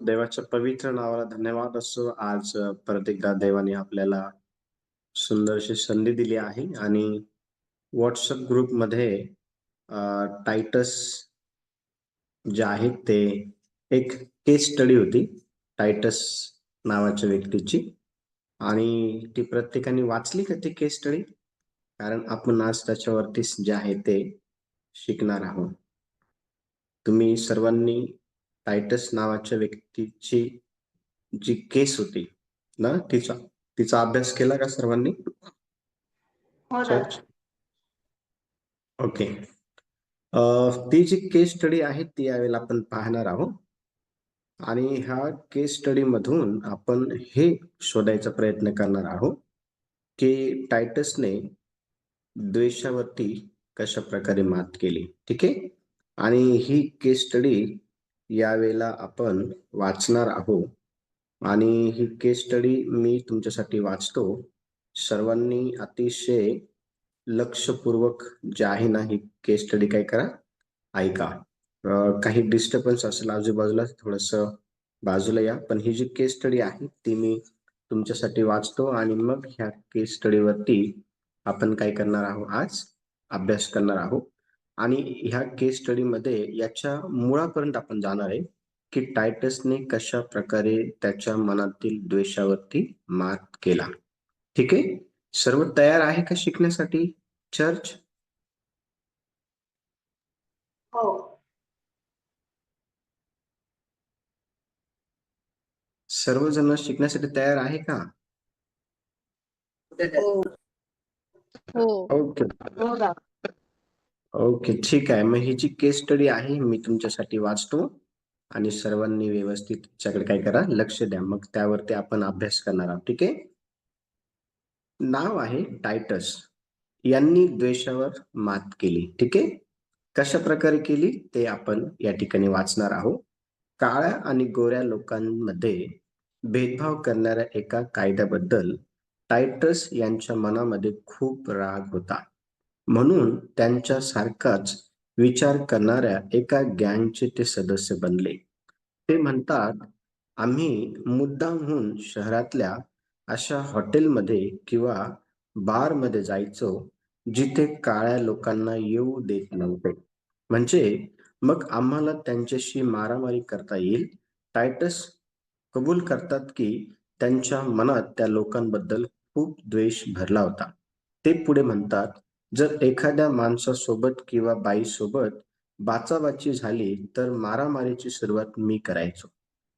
देवाच्या पवित्र नावाला धन्यवाद असो. आज परत एकदा देवाने आपल्याला सुंदरशी संधी दिली आहे आणि व्हॉट्सअप ग्रुपमध्ये टायटस जे आहेत ते एक केस स्टडी होती टायटस नावाच्या व्यक्तीची, आणि ती प्रत्येकाने वाचली का ती केस स्टडी? कारण आपण आज त्याच्यावरती जे आहे ते शिकणार आहोत. तुम्ही सर्वांनी टायटस नावाच्या व्यक्तीची जी केस होती ना, तिचा तिचा अभ्यास केला का सर्वांनी? Church okay. ती जी केस स्टडी आहे ती यावेळेला आपण पाहणार आहोत, आणि ह्या केस स्टडी मधून आपण हे शोधायचा प्रयत्न करणार आहोत की टायटसने द्वेषावरती कशा प्रकारे मात केली. ठीक आहे. आणि ही केस स्टडी यावेळेला आपण वाचणार आहोत, आणि ही केस स्टडी मी तुमच्यासाठी वाचतो. सर्वांनी अतिशय लक्षपूर्वक जे आहे ना ही केस स्टडी काय करा, ऐका. काही डिस्टर्बन्स असेल आजूबाजूला, थोडस बाजूला या. पण ही जी केस स्टडी आहे ती मी तुमच्यासाठी वाचतो, आणि मग ह्या केस स्टडीवरती आपण काय करणार आहोत, आज अभ्यास करणार आहोत. आणि ह्या केस स्टडी मध्ये याच्या मुळापर्यंत आपण जाणार आहे की टायटसने कशा प्रकारे त्याच्या मनातील द्वेषावरती मात केला. ठीक आहे. सर्व तयार आहे का शिकण्यासाठी चर्च? हो. सर्वजण शिकण्यासाठी तयार आहे का? ओके ओके, ठीक आहे. मग ही जी केस स्टडी आहे मी तुमच्यासाठी वाचतो, आणि सर्वांनी व्यवस्थित त्याच्याकडे काय करा, लक्ष द्या. मग त्यावरती आपण अभ्यास करणार आहोत. ठीक आहे. नाव आहे टायटस. यांनी द्वेषावर मात केली. ठीक आहे. कशा प्रकारे केली ते आपण या ठिकाणी वाचणार आहोत. काळ्या आणि गोऱ्या लोकांमध्ये भेदभाव करणाऱ्या एका कायद्याबद्दल टायटस यांच्या मनामध्ये खूप राग होता. म्हणून त्यांच्या सारखाच विचार करणाऱ्या एका गँगचे ते सदस्य बनले. ते म्हणतात, आम्ही मुद्दामहून शहरातल्या अशा हॉटेलमध्ये किंवा बारमध्ये जायचो जिथे काळ्या लोकांना येऊ देत नव्हते, म्हणजे मग आम्हाला त्यांच्याशी मारामारी करता येईल. टायटस कबूल करतात की त्यांच्या मनात त्या लोकांबद्दल खूप द्वेष भरला होता. ते पुढे म्हणतात, जर एखाद्या माणसासोबत किंवा बाईसोबत बाचाबाची झाली तर मारामारीची सुरुवात मी करायचो.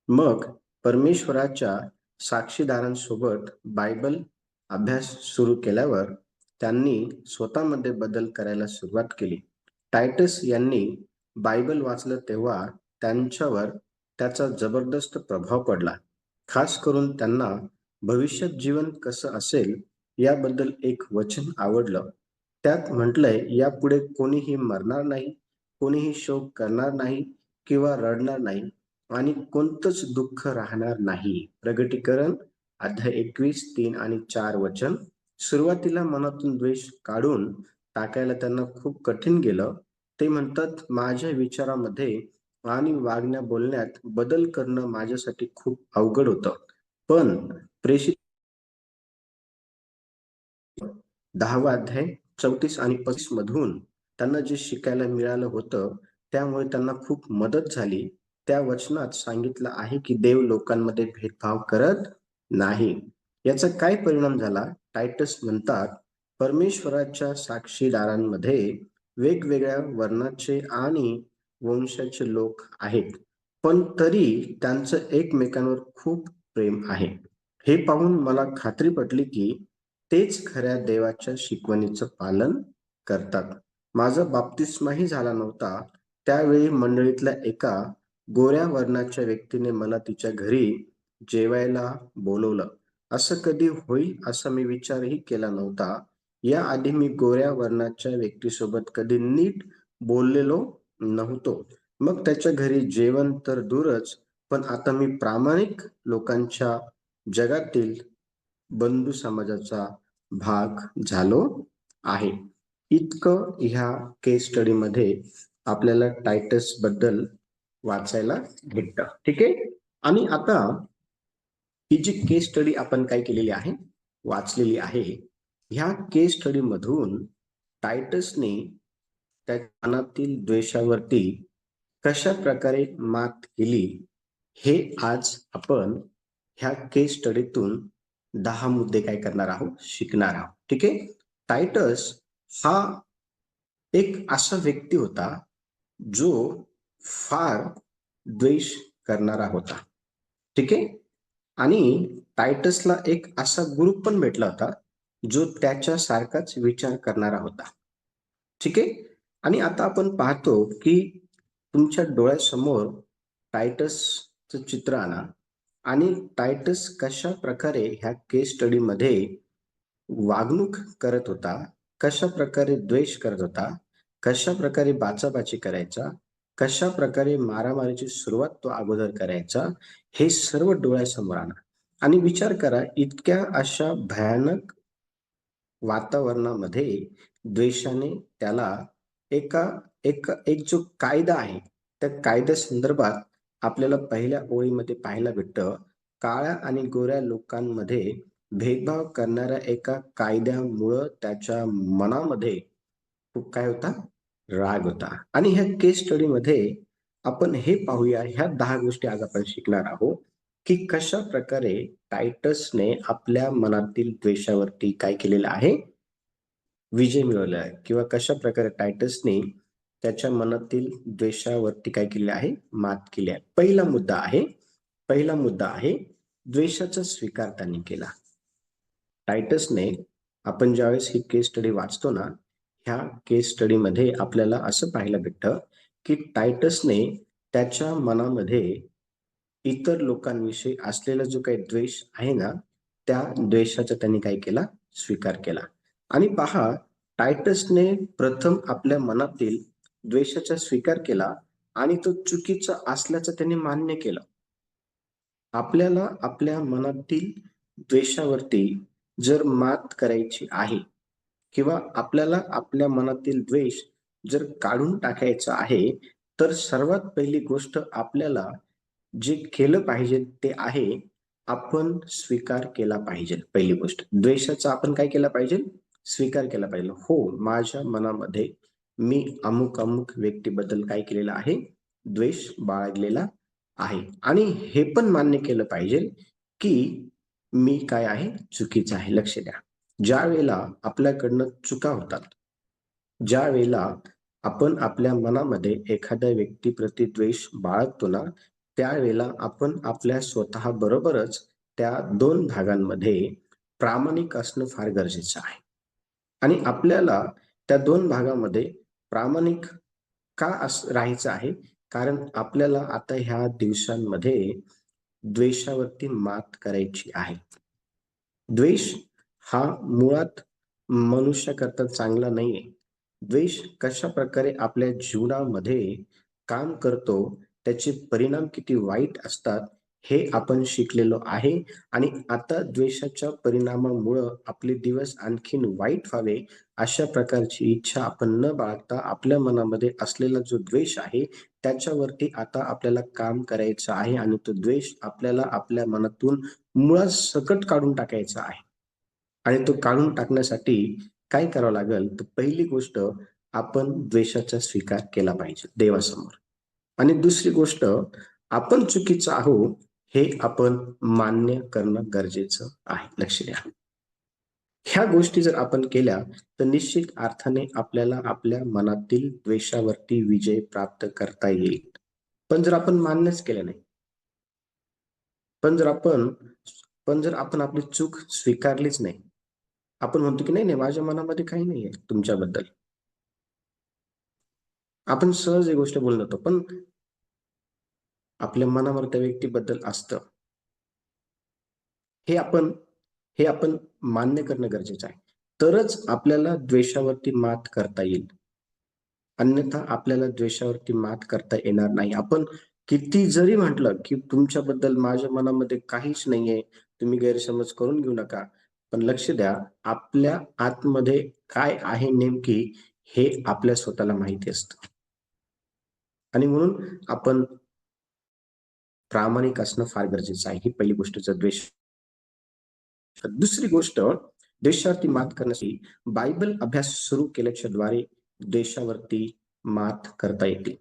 मग परमेश्वराच्या साक्षीदारांसोबत बायबल अभ्यास सुरू केल्यावर त्यांनी स्वतःमध्ये बदल करायला सुरुवात केली. टायटस यांनी बायबल वाचलं तेव्हा त्यांच्यावर त्याचा जबरदस्त प्रभाव पडला. खास करून त्यांना भविष्यात जीवन कसं असेल याबद्दल एक वचन आवडलं. त्यात म्हटलंय, यापुढे कोणीही मरणार नाही, कोणीही शोक करणार नाही किंवा रडणार नाही, आणि कोणतंच दुःख राहणार नाही. प्रगटीकरण अध्याय 21:3 आणि 4 वचन. सुरुवातीला मनातून द्वेष काढून टाकायला त्यांना खूप कठीण गेलं. ते म्हणतात, माझ्या विचारामध्ये आणि वागण्या बोलण्यात बदल करणं माझ्यासाठी खूप अवघड होतं. पण प्रेषित 10वा अध्याय 34 आणि 35 मधून त्यांना जे शिकायला मिळालं होतं त्यामुळे त्यांना खूप मदत झाली. त्या वचनात सांगितलं आहे की देव लोकांमध्ये भेदभाव करत नाही. याचा काय परिणाम झाला? टायटस म्हणतात, परमेश्वराच्या साक्षीदारांमध्ये वेगवेगळ्या वर्णाचे आणि वंशाचे लोक आहेत, पण तरी त्यांचं एकमेकांवर खूप प्रेम आहे. हे पाहून मला खात्री पटली की तेच खऱ्या देवाच्या शिकवणीचं पालन करतात. माझा बाप्तिस्माही झाला नव्हता त्यावेळी मंडळीतल्या एका गोऱ्या वर्णाच्या व्यक्तीने मला तिच्या घरी जेवायला बोलवलं. असं कधी होईल असा मी विचारही केला नव्हता. याआधी मी गोऱ्या वर्णाच्या व्यक्तीसोबत कधी नीट बोललेलो नव्हतो. मग त्याच्या घरी जेवण तर दूरच, पण आता मी प्रामाणिक लोकांच्या जगातील बंधू समाजाचा भाग झालो आहे. इतकं ह्या केस स्टडी मध्ये आपल्याला टायटस बद्दल वाचायला भेटतं. ठीक आहे. आणि आता ही जी केस स्टडी आपण काय केलेली आहे, वाचलेली आहे, ह्या केस स्टडी मधून टायटसने त्याच्या मनातील द्वेषावरती कशा प्रकारे मात केली, हे आज आपण ह्या केस स्टडीतून 10 मुद्दे काय करणार आहोत, शिकणार आहोत. ठीक आहे. टायटस हा एक असा व्यक्ती होता जो फार द्वेष करणारा होता. ठीक आहे. आणि टायटसला एक असा गुरु पण भेटला होता जो त्याच्या सारखाच विचार करणारा होता. ठीक आहे. आणि आता आपण पाहतो की तुमच्या डोळ्यासमोर टायटसचं चित्र आणा आणि टायटस कशा प्रकारे ह्या केस स्टडी मध्ये वागणूक करत होता, कशा प्रकारे द्वेष करत होता, कशा प्रकारे बाचाबाची करायचा, कशा प्रकारे मारामारीची सुरुवात तो अगोदर करायचा, हे सर्व डोळ्यासमोर आणा आणि विचार करा, इतक्या अशा भयानक वातावरणामध्ये द्वेषाने त्याला एका एक एक जो कायदा आहे, त्या कायद्यासंदर्भात आपल्याला पहिल्या ओळीमध्ये पाहायला भेटतं, काळ्या आणि गोऱ्या लोकांमध्ये भेदभाव करणाऱ्या एका कायद्यामुळं त्याच्या मनामध्ये खूप काय होता? राग होता. आणि ह्या केस स्टडीमध्ये आपण हे पाहूया, ह्या 10 गोष्टी आज आपण शिकणार आहोत, की कशाप्रकारे टायटसने आपल्या मनातील द्वेषावरती काय केलेलं आहे? विजय मिळवला आहे किंवा कशाप्रकारे टायटसने त्याच्या मनातील द्वेषावरती काय केले आहे? मात केली आहे. पहिला मुद्दा आहे, द्वेषाचा स्वीकार त्यांनी केला. टायटसने आपण ज्यावेळेस ही केस स्टडी वाचतो ना, ह्या केस स्टडीमध्ये आपल्याला असं पाहायला भेटतं, की टायटसने त्याच्या मनामध्ये इतर लोकांविषयी असलेला जो काही द्वेष आहे ना, त्या द्वेषाचा त्यांनी काय केला? स्वीकार केला. आणि पहा, टायटसने प्रथम आपल्या मनातील द्वेषाचा स्वीकार केला आणि तो चुकीचा असल्याचं त्यांनी मान्य केलं. आपल्याला आपल्या मनातील द्वेषावरती जर मात करायची आहे किंवा आपल्याला आपल्या मनातील द्वेष जर काढून टाकायचा आहे, तर सर्वात पहिली गोष्ट आपल्याला जे केलं पाहिजे ते आहे, आपण स्वीकार केला पाहिजे. पहिली गोष्ट, द्वेषाचा आपण काय केला पाहिजे? स्वीकार केला पाहिजे. हो, माझ्या मनामध्ये मी अमुक-अमुक व्यक्तीबद्दल काय केलेलं आहे? द्वेष बाळगलेला आहे. आणि हे पण मान्य केलं पाहिजे, की मी काय आहे? चुकीचं आहे. लक्ष द्या. ज्यावेळेला आपल्याकडनं चुका होतात, ज्यावेळेला आपण आपल्या मनामध्ये एखाद्या व्यक्तीप्रती द्वेष बाळगतो ना, त्यावेळेला आपण आपल्या स्वतःबरोबरच त्या 2 भागांमध्ये प्रामाणिक असणं फार गरजेचं आहे. आणि आपल्याला त्या 2 भागामध्ये प्रामाणिक का राहायचं आहे? कारण आपल्याला आता ह्या दिवसांमध्ये द्वेषावरती मात करायची आहे. द्वेष हा मुळात मनुष्याकरता चांगला नाहीये. द्वेष कशाप्रकारे आपल्या जीवनामध्ये काम करतो, त्याचे परिणाम किती वाईट असतात, हे आपण शिकलेलो आहे. आणि आता द्वेषाच्या परिणामामुळं आपले दिवस आणखीन वाईट व्हावे, अशा प्रकारची इच्छा आपण न बाळगता आपल्या मनामध्ये असलेला जो द्वेष आहे, त्याच्यावरती आता आपल्याला काम करायचं आहे आणि तो द्वेष आपल्याला आपल्या मनातून मुळासकट काढून टाकायचा आहे. आणि तो काढून टाकण्यासाठी काय करावं लागेल? तर पहिली गोष्ट, आपण द्वेषाचा स्वीकार केला पाहिजे देवासमोर. आणि दुसरी गोष्ट, आपण चुकीचं आहोत हे आपण मान्य करणं गरजेचं आहे. लक्ष द्या. ह्या गोष्टी जर आपण केल्या, तर निश्चित अर्थाने आपल्याला आपल्या मनातील द्वेषावरती विजय प्राप्त करता येईल. पण जर आपण मान्यच केलं नाही, पण जर आपण पण जर आपण आपली चूक स्वीकारलीच नाही, आपण म्हणतो की नाही, नाही, माझ्या मनामध्ये काही नाहीये तुमच्याबद्दल. आपण सहज ही गोष्ट बोलून जातो, पण आपल्या मनावर त्या व्यक्तीबद्दल असतं. हे आपण हे आपण मान्य करणं गरजेचं आहे. तरच आपल्याला द्वेषावरती मात करता येईल. अन्यथा आपल्याला द्वेषावरती मात करता येणार नाही. आपण किती जरी म्हटलं, की तुमच्याबद्दल माझ्या मनामध्ये काहीच नाहीये, तुम्ही गैरसमज करून घेऊ नका. पण लक्ष द्या, आपल्या आतमध्ये काय आहे नेमकी, हे आपल्या स्वतःला माहिती असतं. आणि म्हणून आपण प्रामाणिक असणं फार गरजेचं आहे. ही पहिली गोष्ट द्वेष. दुसरी गोष्ट, द्वेषावरती मात करण्यासाठी बायबल अभ्यास सुरू केल्याच्या द्वारे द्वेषावरती मात करता येते.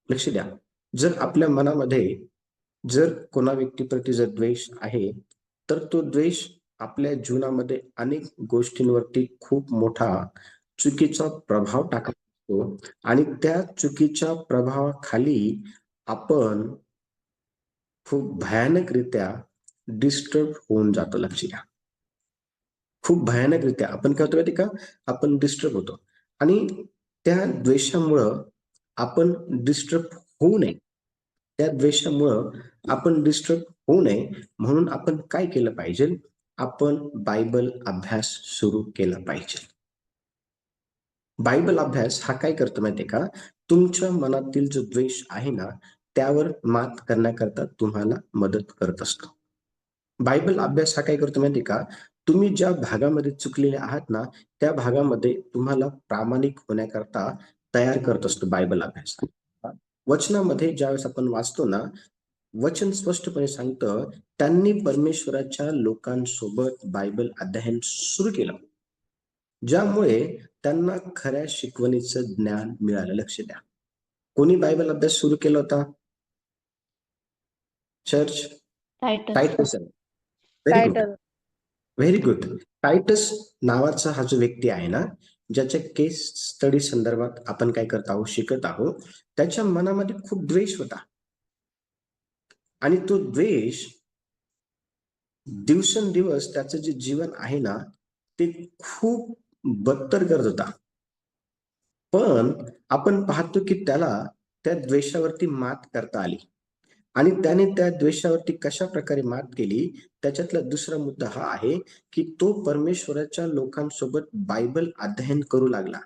लक्ष द्या, जर आपल्या मनामध्ये जर कोणा व्यक्तीप्रती जर द्वेष आहे, तर तो द्वेष आपल्या जीवनामध्ये अनेक गोष्टींवरती खूप मोठा चुकीचा प्रभाव टाकतो आणि त्या चुकीच्या प्रभावाखाली आपण खूप भयानकरित्या डिस्टर्ब होऊन जातो. लक्ष द्या, खूप भयानकरित्या आपण काय होतो माहिती का, आपण डिस्टर्ब होतो आणि त्या द्वेषामुळं आपण डिस्टर्ब होऊ नये, त्या द्वेषामुळं आपण डिस्टर्ब होऊ नये म्हणून आपण काय केलं पाहिजे, आपण बायबल अभ्यास सुरू केला पाहिजे. बायबल अभ्यास हा काय करतो माहितीये का, तुमच्या मनातील जो द्वेष आहे ना, त्यावर मात करण्याकरता तुम्हाला मदत करत असतो. बायबल अभ्यास हा काय करतो माहिती का, तुम्ही ज्या भागामध्ये चुकलेले आहात ना, त्या भागामध्ये तुम्हाला प्रामाणिक होण्याकरता तयार करत असतो बायबल अभ्यास. वचनामध्ये ज्यावेळेस आपण वाचतो ना, वचन स्पष्टपणे सांगतं, त्यांनी परमेश्वराच्या लोकांसोबत बायबल अध्ययन सुरू केलं, ज्यामुळे त्यांना खऱ्या शिकवणीचं ज्ञान मिळालं. लक्ष द्या, कोणी बायबल अभ्यास सुरू केला होता? Church Titus. Very good, very good. Titus नावाचा हा जो व्यक्ती आहे ना, ज्याच्या केस स्टडी संदर्भात आपण काय करत आहोत, शिकत आहोत, त्याच्या मनामध्ये खूप द्वेष होता आणि तो द्वेष दिवसेंदिवस त्याचं जे जीवन आहे ना, ते खूप बदतर करत होता. पण आपण पाहतो की त्याला त्या द्वेषावरती मात करता आली आणि त्याने त्या द्वेषावरती कशा प्रकारे मात केली, त्याच्यातला दुसरा मुद्दा हा आहे की तो परमेश्वराच्या लोकांसोबत बायबल अध्ययन करू लागला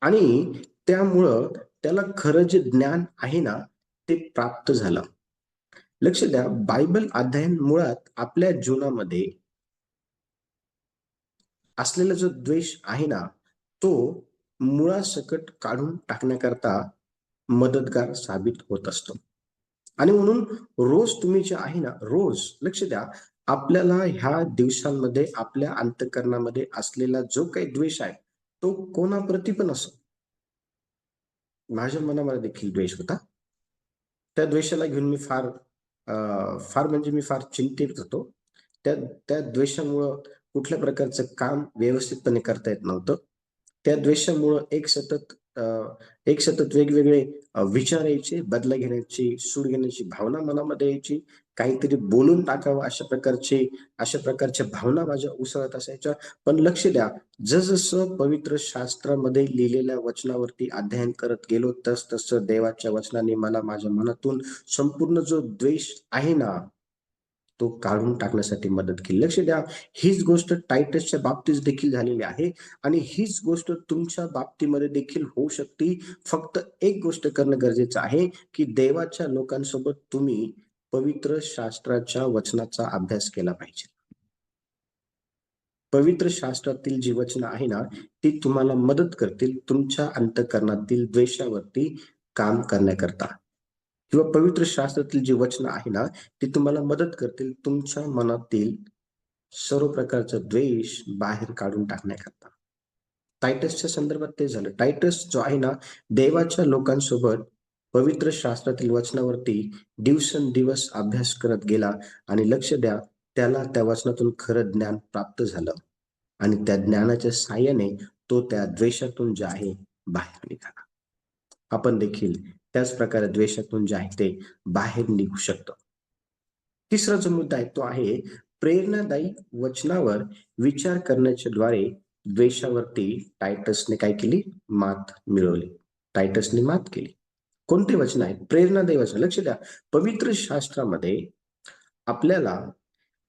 आणि त्यामुळं त्याला खरं जे ज्ञान आहे ना, ते प्राप्त झालं. लक्ष द्या, बायबल अध्ययन मुळात आपल्या जीवनामध्ये असलेला जो द्वेष आहे ना, तो मुळासकट काढून टाकण्याकरता मदतगार साबित होत असतो. आणि म्हणून रोज तुम्ही जे आहे ना, रोज लक्ष द्या, आपल्याला ह्या दिवसांमध्ये आपल्या अंतःकरणामध्ये असलेला जो काही द्वेष आहे, तो कोणाप्रती पण असो. माझ्या मनामध्ये देखील द्वेष होता. त्या द्वेषाला घेऊन मी फार म्हणजे मी फार चिंतित होतो. त्या त्या द्वेषामुळं कुठल्या प्रकारचं काम व्यवस्थितपणे करता येत नव्हतं. त्या द्वेषामुळं एक सतत वेगवेगळे विचार यायचे, बदला घेण्याची, सूड घेण्याची भावना मनामध्ये यायची. काहीतरी बोलून टाकावं अशा प्रकारच्या भावना माझ्या उसळत असायच्या. पण लक्ष द्या, जसं पवित्र शास्त्रामध्ये लिहिलेल्या वचनावरती अध्ययन करत गेलो, तसं देवाच्या वचनाने मला माझ्या मनातून संपूर्ण जो द्वेष आहे ना, तो काढून टाकण्यासाठी मदत केली. लक्ष द्या, हीच गोष्ट टायटसच्या बाबतीत देखील झालेली आहे आणि हीच गोष्ट तुमच्या बाबतीमध्ये देखील होऊ शकते. फक्त एक गोष्ट करणं गरजेचं आहे, की देवाच्या लोकांसोबत तुम्ही पवित्र शास्त्राच्या वचनाचा अभ्यास केला पाहिजे. पवित्र शास्त्रातील जी वचनं आहे ना, ती तुम्हाला मदत करतील तुमच्या अंतःकरणातील द्वेषावरती काम करण्याकरता. किंवा पवित्र शास्त्रातील जी वचनं आहे ना, ती तुम्हाला मदत करतील तुमच्या मनातील सर्व प्रकारचा द्वेष बाहेर काढून टाकण्याकरता. टायटसच्या संदर्भात ते झालं. टायटस जो आहे ना, देवाच्या लोकांसोबत पवित्र शास्त्रातील वचनावरती दिवसेंदिवस अभ्यास करत गेला आणि लक्ष द्या, त्याला त्या वचनातून खरं ज्ञान प्राप्त झालं आणि त्या ज्ञानाच्या साहाय्याने तो त्या द्वेषातून जे आहे बाहेर निघाला. आपण देखील त्याच प्रकारे द्वेषातून जे आहे ते बाहेर निघू शकतो. तिसरा जो मुद्दा आहे तो आहे प्रेरणादायी वचनावर विचार करण्याच्या द्वारे द्वेषावरती टायटसने काय केली, मात मिळवली. टायटसने मात केली. कोणते वचन आहेत? प्रेरणादायी वचन. लक्ष द्या, पवित्र शास्त्रामध्ये आपल्याला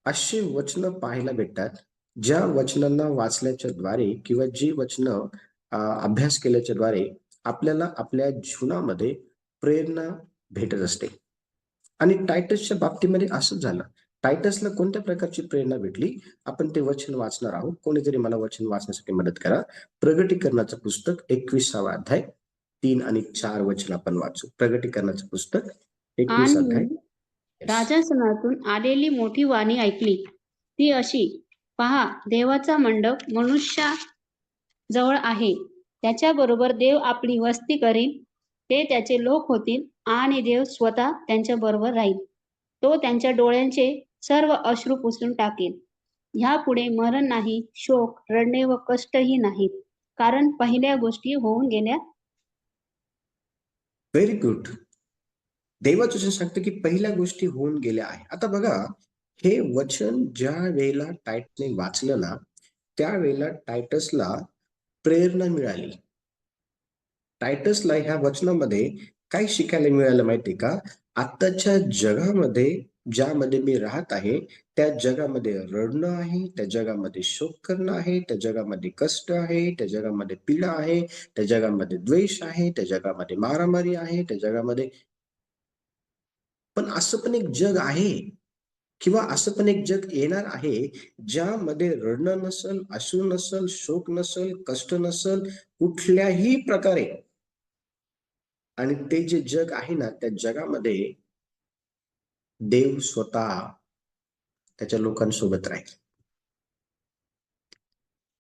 अशी वचनं पाहायला भेटतात, ज्या वचनांना वाचल्याच्या द्वारे किंवा जी वचनं अभ्यास केल्याच्या द्वारे आपल्याला आपल्या जीवनामध्ये प्रेरणा भेटत असते. आणि टायटसच्या बाबतीमध्ये असंच झालं. टायटसला कोणत्या प्रकारची प्रेरणा भेटली? आपण ते वचन वाचणार आहोत. कोणीतरी मला वचन वाचण्यासाठी मदत करा. प्रगटीकरणाचं पुस्तक 21वा अध्याय 3 आणि 4 वचन आपण वाचू. प्रगटीकरणाचं पुस्तक 21 अध्याय. आणि राजासनातून आलेली मोठी वाणी ऐकली. ती अशी, पहा, देवाचा मंडप मनुष्या जवळ आहे. त्याच्याबरोबर देव आपली वस्ती करील. ते त्याचे लोक होतील आणि देव स्वतः त्यांच्या बरोबर राहील. तो त्यांच्या डोळ्यांचे सर्व अश्रू पुसून टाकेल. ह्यापुढे मरण नाही, शोक, रडणे व कष्टही नाहीत, कारण पहिल्या गोष्टी होऊन गेल्या. Very good. देवाचं वचन सांगतं की पहिल्या गोष्टी होऊन गेल्या आहे. आता बघा, हे वचन ज्या वेळेला टायटसने वाचलं ना, त्यावेळेला टायटसला प्रेरणा मिळाली. टायटसला ह्या वचनामध्ये काय शिकायला मिळालं माहितीये का? आत्ताच्या जगामध्ये ज्यामध्ये मी राहत आहे, त्या जगामध्ये रडणं आहे, त्या जगामध्ये शोक करणं आहे, त्या जगामध्ये कष्ट आहे, त्या जगामध्ये पीडा आहे, त्या जगामध्ये द्वेष आहे, त्या जगामध्ये मारामारी आहे, त्या जगामध्ये पण असं पण एक जग आहे किंवा असं पण एक जग येणार आहे, ज्यामध्ये रडणं नसल, अश्रू नसल, शोक नसल, कष्ट नसल, कुठल्याही प्रकारे. आणि ते जे जग आहे ना, त्या जगामध्ये देव स्वतः त्याच्या लोकांसोबत राहील.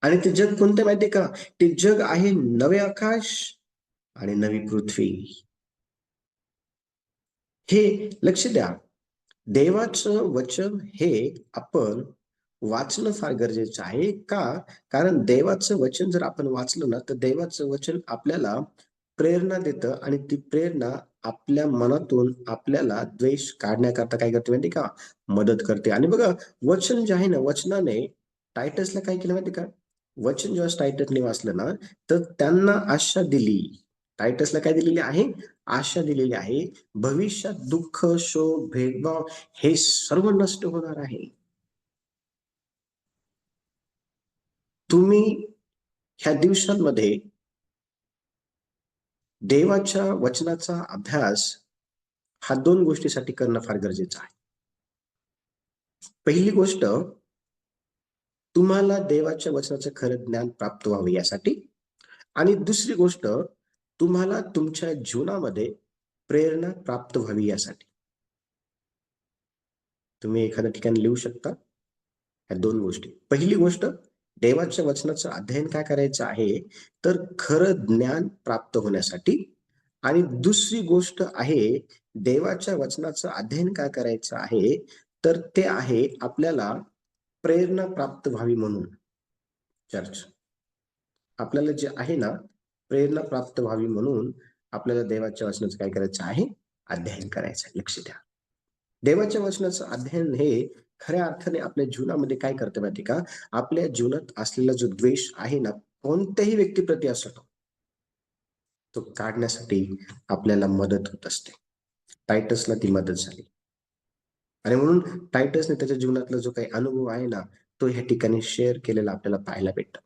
आणि ते जग कोणतं माहितीये का? ते जग आहे नवे आकाश आणि नवी पृथ्वी. हे लक्ष द्या. देवाचं वचन हे आपण वाचणं फार गरजेचं आहे. का? कारण देवाचं वचन जर आपण वाचलं ना, तर देवाचं वचन आपल्याला प्रेरणा देतं आणि ती प्रेरणा आपल्या मनातून आपल्याला द्वेष काढण्याकरता काय करते माहिती का? मदत करते. आणि बघा, वचन जे आहे ना, वचनाने टायटसला काय केलं माहिती का? वचन जेव्हा टायटसने वाचलं ना, तर त्यांना आशा दिली. टायटसला काय दिलेली आहे? आशा दिलेली आहे. भविष्यात दुःख, शोक, भेदभाव हे सर्व नष्ट होणार आहे. तुम्ही ह्या दिवसांमध्ये देवाच्या वचनाचा अभ्यास हा 2 गोष्टीसाठी करणं फार गरजेचं आहे. पहिली गोष्ट, तुम्हाला देवाच्या वचनाचं खरं ज्ञान प्राप्त व्हावं यासाठी. आणि दुसरी गोष्ट, तुम्हाला तुमच्या जीवनामध्ये प्रेरणा प्राप्त व्हावी यासाठी. तुम्ही एखाद्या ठिकाणी लिहू शकता ह्या 2 गोष्टी. पहिली गोष्ट, देवाच्या वचनाचं अध्ययन काय करायचं आहे, तर खरं ज्ञान प्राप्त होण्यासाठी. आणि दुसरी गोष्ट आहे, देवाच्या वचनाचं अध्ययन काय करायचं आहे, तर ते आहे आपल्याला प्रेरणा प्राप्त व्हावी म्हणून. चर्च आपल्याला जे आहे ना, प्रेरणा प्राप्त व्हावी म्हणून आपल्याला देवाच्या वचनाचं काय करायचं आहे, अध्ययन करायचं आहे. लक्ष द्या. देवाच्या वचनाचं अध्ययन हे खऱ्या अर्थाने आपल्या जीवनामध्ये काय करतं माहिती का? आपल्या जीवनात असलेला जो द्वेष आहे ना, कोणत्याही व्यक्तीप्रती असो, तो काढण्यासाठी आपल्याला मदत होत असते. टायटसला ती मदत झाली. आणि म्हणून टायटसने त्याच्या जीवनातला जो काही अनुभव आहे ना, तो ह्या ठिकाणी शेअर केलेला आपल्याला पाहायला भेटतं.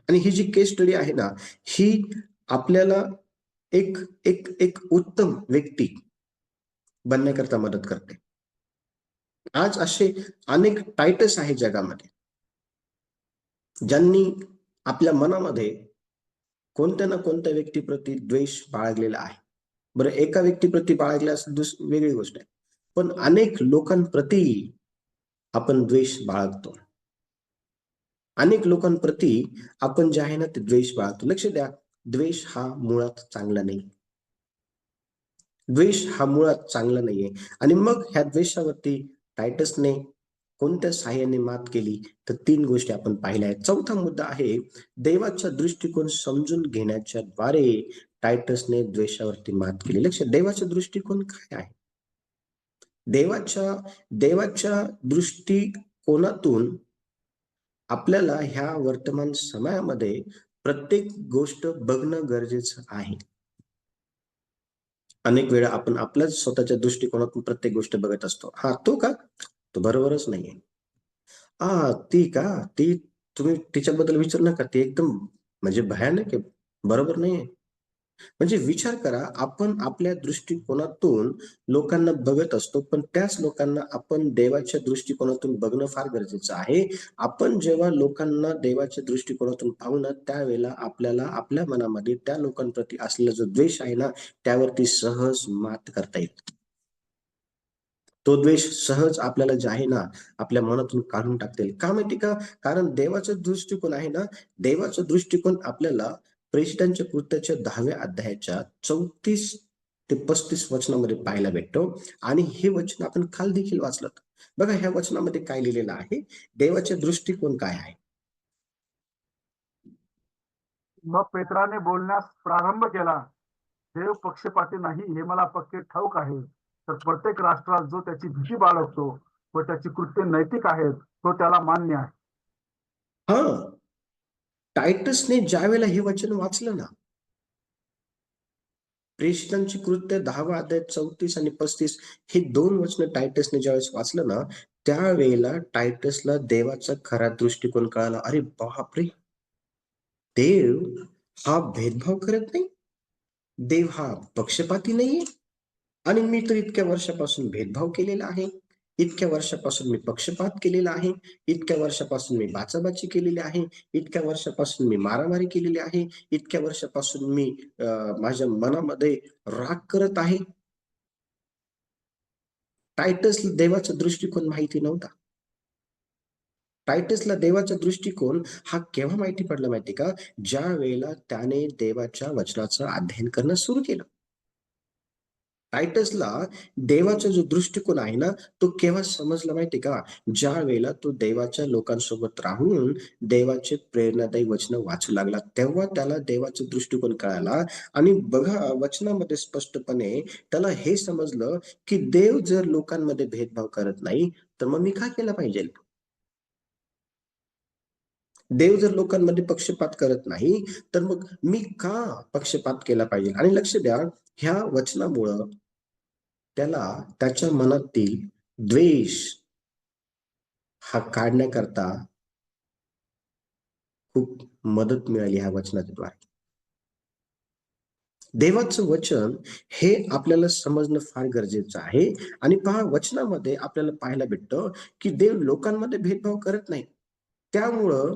आणि ही जी केस स्टडी आहे ना, ही आपल्याला एक एक एक उत्तम व्यक्ती बनण्याकरता मदत करते. आज असे अनेक टायटस आहे जगामध्ये, ज्यांनी आपल्या मनामध्ये कोणत्या ना कोणत्या व्यक्तीप्रती द्वेष बाळगलेला आहे. बरं, एका व्यक्तीप्रती बाळगला असेल वेगळी गोष्ट आहे. पण अनेक लोकांप्रती आपण द्वेष बाळगतो. अनेक लोकांप्रती आपण जे आहे ना, ते द्वेष बाळगतो. लक्ष द्या, द्वेष हा मुळात चांगला नाही. द्वेष हा मुळात चांगला नाहीये. आणि मग ह्या द्वेषावरती टायटसने कोणत्या साहाय्याने मात केली, तर 3 गोष्टी आपण पाहिल्या आहेत. चौथा मुद्दा आहे, देवाचा दृष्टिकोन समजून घेण्याच्या द्वारे टायटसने द्वेषावरती मात केली. लक्ष, देवाचा दृष्टिकोन काय आहे? देवाच्या देवाच्या दृष्टिकोनातून आपल्याला ह्या वर्तमान समयामध्ये प्रत्येक गोष्ट बघणं गरजेचं आहे. अनेक वेळा आपण आपल्याच स्वतःच्या दृष्टिकोनातून प्रत्येक गोष्ट बघत असतो. हा, तो का? तो बरोबरच नाहीये. ती का? तुम्ही तिच्याबद्दल विचारू नका. ती एकदम म्हणजे भयानक आहे. बरोबर नाहीये. म्हणजे विचार करा, आपण आपल्या दृष्टिकोनातून लोकांना बघत असतो, पण त्याच लोकांना आपण देवाच्या दृष्टिकोनातून बघणं फार गरजेचं आहे. आपण जेव्हा लोकांना देवाच्या दृष्टिकोनातून पाहू ना, त्यावेळेला आपल्याला आपल्या मनामध्ये त्या लोकांप्रती असलेला जो द्वेष आहे ना, त्यावरती सहज मात करता येईल. तो द्वेष सहज आपल्याला जे आहे ना, आपल्या मनातून काढून टाकता येईल. का माहिती का? कारण देवाचा दृष्टिकोन आहे ना, देवाचा दृष्टिकोन आपल्याला प्रेषितांच्या कृत्याच्या 10व्या अध्यायाच्या 34 ते 35 वचनामध्ये पाहायला भेटतो आणि हे वचन आपण काल देखील वाचलं. बघा ह्या वचनामध्ये काय लिहिलेलं आहे? देवाचा दृष्टिकोन काय आहे? मग पेत्राने बोलण्यास प्रारंभ केला, देव पक्षपाती नाही हे मला पक्के ठाऊक आहे. तर प्रत्येक राष्ट्रात जो त्याची भीती बाळगतो व त्याची कृत्ये नैतिक आहेत तो त्याला मान्य आहे. हां, टायटसने ज्यावेळेला हे वचन वाचलं ना, प्रेषितांची कृत्य 10वा अध्याय 34 आणि 35 ही 2 वचनं टायटसने ज्यावेळेस वाचलं ना, त्यावेळेला टायटसला देवाचा खरा दृष्टिकोन कळाला. अरे बापरे! देव हा भेदभाव करत नाही. देव हा पक्षपाती नाहीये. आणि मी तर इतक्या वर्षापासून भेदभाव केलेला आहे. इतक्या वर्षापासून मी पक्षपात केलेला आहे. इतक्या वर्षापासून मी बाचाबाची केलेली आहे. इतक्या वर्षापासून मी मारामारी केलेली आहे. इतक्या वर्षापासून मी माझ्या मनामध्ये राग करत आहे. टायटसला देवाचा दृष्टिकोन माहिती नव्हता. टायटसला देवाचा दृष्टिकोन हा केव्हा माहिती पडला माहिती का? ज्या वेळेला त्याने देवाच्या वचनाचं अध्ययन करणं सुरू केलं. टायटसला देवाचा जो दृष्टिकोन आहे ना, तो केव्हा समजला माहिती का? ज्या वेळेला तो देवाच्या लोकांसोबत राहून देवाचे प्रेरणादायी वचन वाचू लागला, तेव्हा त्याला देवाचा दृष्टिकोन कळाला. आणि बघा वचनामध्ये स्पष्टपणे त्याला हे समजलं, की देव जर लोकांमध्ये भेदभाव करत नाही, तर मग मी काय केलं पाहिजे? देव जर लोकांमध्ये पक्षपात करत नाही, तर मग मी का पक्षपात केला पाहिजे? आणि लक्ष द्या, ह्या वचनामुळं त्याला त्याच्या मनातील द्वेष हा काढण्याकरता खूप मदत मिळाली ह्या वचनाद्वारे. देवाचं वचन हे आपल्याला समजणं फार गरजेचं आहे. आणि पहा वचनामध्ये आपल्याला पाहायला भेटतं, की देव लोकांमध्ये भेदभाव करत नाही. त्यामुळं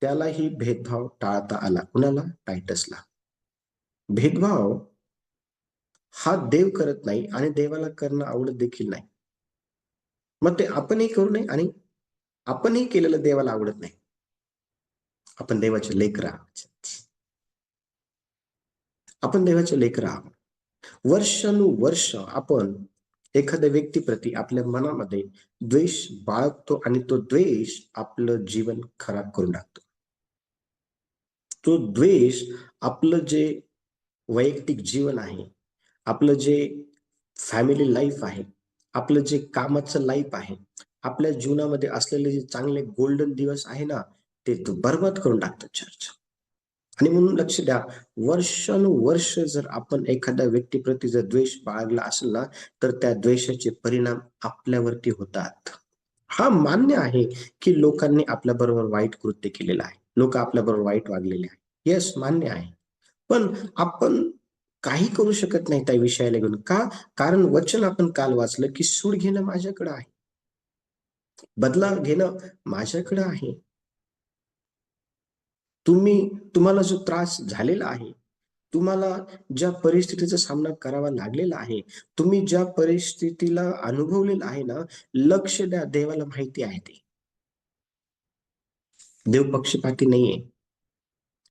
त्यालाही भेदभाव टाळता आला. कुणाला? टायटसला. भेदभाव हा देव करत नाही आणि देवाला करणं आवडत देखील नाही. मग ते आपणही करू नये आणि आपणही केलेलं देवाला आवडत नाही. आपण देवाचे लेकरं आहोत. आपण देवाचे लेकरं आहोत. वर्षानुवर्ष आपण एखाद्या व्यक्तीप्रती आपल्या मनामध्ये द्वेष बाळगतो आणि तो द्वेष आपलं जीवन खराब करून टाकतो. तो द्वेष आपलं जे वैयक्तिक जीवन आहे, आपलं जे फॅमिली लाईफ आहे, आपलं जे कामाचं लाईफ आहे, आपल्या जीवनामध्ये असलेले जे चांगले गोल्डन दिवस आहे ना, ते बरबाद करून टाकतात चर्च. आणि म्हणून लक्ष द्या, वर्षानुवर्ष जर आपण एखाद्या व्यक्तीप्रती जर द्वेष बाळगला असेल ना, तर त्या द्वेषाचे परिणाम आपल्यावरती होतात. हा मान्य आहे, की लोकांनी आपल्याबरोबर वाईट कृत्य केलेलं आहे. लोकं आपल्याबरोबर वाईट वागलेले आहेत. येस, मान्य आहे. पण आपण काही करू शकत नाही त्या विषयाला घेऊन. का? कारण वचन आपण काल वाचलं, की सूड घेणं माझ्याकडे आहे. बदला घेणं माझ्याकडे आहे. तुम्हाला जो त्रास झालेला आहे, तुम्हाला ज्या परिस्थितीचा सामना करावा लागलेला आहे, तुम्ही ज्या परिस्थितीला अनुभवलेलं आहे ना, लक्ष द्या, देवाला माहिती आहे ते. देव पक्षपाती नाहीये.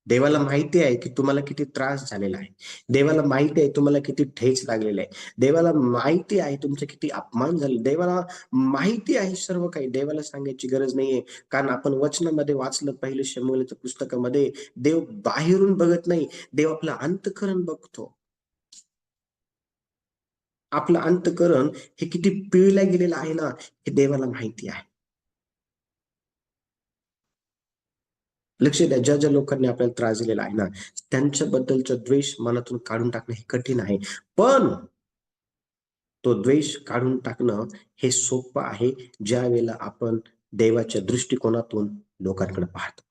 देवाला माहिती आहे, की तुम्हाला किती त्रास झालेला आहे. देवाला माहिती आहे तुम्हाला किती ठेच लागलेला आहे. देवाला माहिती आहे तुमचे किती अपमान झाले. देवाला माहिती आहे सर्व काही. देवाला सांगायची गरज नाहीये. कारण आपण वचनामध्ये वाचलं पहिलं शमूएलच्या पुस्तकामध्ये, देव बाहेरून बघत नाही, देव आपलं अंतःकरण बघतो. आपलं अंतःकरण हे किती पिळलं गेलेलं आहे ना, हे देवाला माहिती आहे. लक्ष द्या, ज्या लोकांनी आपल्याला त्रास दिलेला आहे ना, त्यांच्याबद्दलचा द्वेष मनातून काढून टाकणं हे कठीण आहे. पण तो द्वेष काढून टाकणं हे सोपं आहे, ज्यावेळेला आपण देवाच्या दृष्टिकोनातून लोकांकडे पाहतो.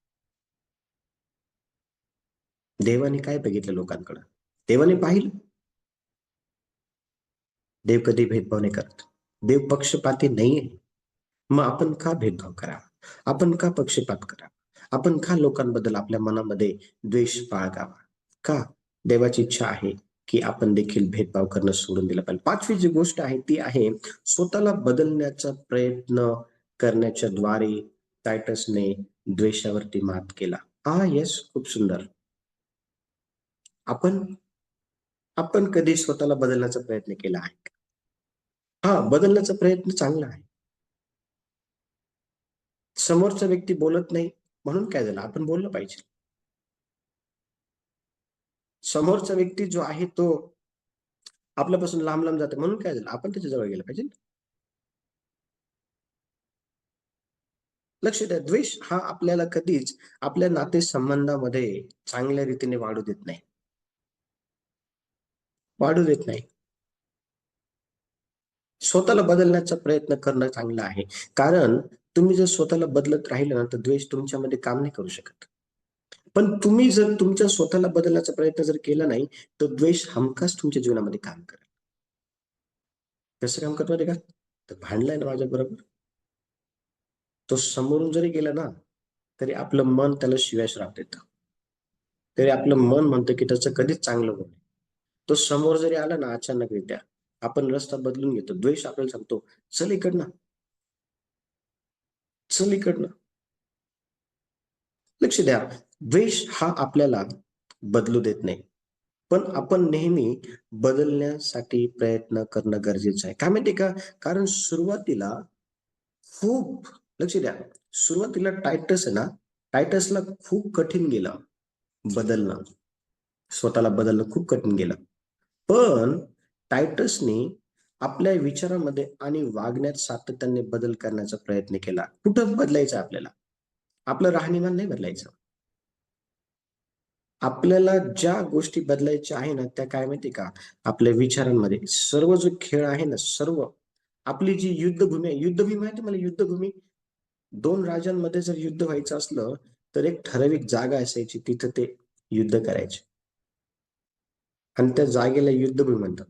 देवाने काय बघितलं लोकांकडं? देवाने पाहिलं, देव कधी भेदभाव नाही करत, देव पक्षपाती नाहीये. मग आपण का भेदभाव करावा, आपण का पक्षपात करावा, आपण का लोकांबद्दल आपल्या मनामध्ये द्वेष बाळगावा? का? देवाची इच्छा आहे की आपण देखील भेदभाव करणं सोडून दिलं पाहिजे. पाचवी जी गोष्ट आहे ती आहे स्वतःला बदलण्याचा प्रयत्न करण्याच्या द्वारे टायटसने द्वेषावरती मात केला. येस, खूप सुंदर. आपण आपण कधी स्वतःला बदलण्याचा प्रयत्न केला आहे का? बदलण्याचा प्रयत्न चांगला आहे. समोरचा व्यक्ती बोलत नाही म्हणून काय झालं, आपण बोललं पाहिजे. समोरचा व्यक्ती जो आहे तो आपल्यापासून लांब लांब जातो म्हणून काय झालं, आपण त्याच्या जवळ गेलं पाहिजे. लक्ष द्या, द्वेष हा आपल्याला कधीच आपल्या नातेसंबंधामध्ये चांगल्या रीतीने वाढू देत नाही, वाढू देत नाही. स्वतःला बदलण्याचा प्रयत्न करणं चांगलं आहे, कारण तुम्ही जर स्वतःला बदलत राहिलं ना तर द्वेष तुमच्यामध्ये काम नाही करू शकत. पण तुम्ही जर तुमच्या स्वतःला बदलण्याचा प्रयत्न जर केला नाही तर द्वेष हमखास तुमच्या जीवनामध्ये काम करेल. कसं काम करतो का? तर भांडलाय ना माझ्या बरोबर, तो समोरून जरी गेला ना तरी आपलं मन त्याला शिव्या श्राप देतं, तरी आपलं मन म्हणतं की त्याचं कधीच चांगलं होईल. तो समोर जरी आला ना अचानकरित्या, आपण रस्ता बदलून घेतो. द्वेष आपल्याला सांगतो, चल इकडनं, चल इकडनं. लक्ष द्या, द्वेष हा आपल्याला बदलू देत नाही, पण आपण नेहमी बदलण्यासाठी प्रयत्न करणं गरजेचं आहे. काय माहितीये का? कारण सुरुवातीला खूप, लक्ष द्या, सुरुवातीला टायटस आहे ना, टायटसला खूप कठीण गेलं बदलणं, स्वतःला बदलणं खूप कठीण गेलं. पण टायटसने आपल्या विचारामध्ये आणि वागण्यात सातत्याने बदल करण्याचा प्रयत्न केला. कुठं बदलायचं आपल्याला? आपलं राहणीमान नाही बदलायचं. आपल्याला ज्या गोष्टी बदलायच्या आहे ना त्या काय माहिती का? आपल्या विचारांमध्ये. सर्व जो खेळ आहे ना, सर्व आपली जी युद्धभूमी आहे, युद्धभूमी माहिती मला, युद्धभूमी. दोन राजांमध्ये जर युद्ध व्हायचं असलं तर एक ठराविक जागा असायची, तिथं ते युद्ध करायचे आणि त्या जागेला युद्धभूमी म्हणतात.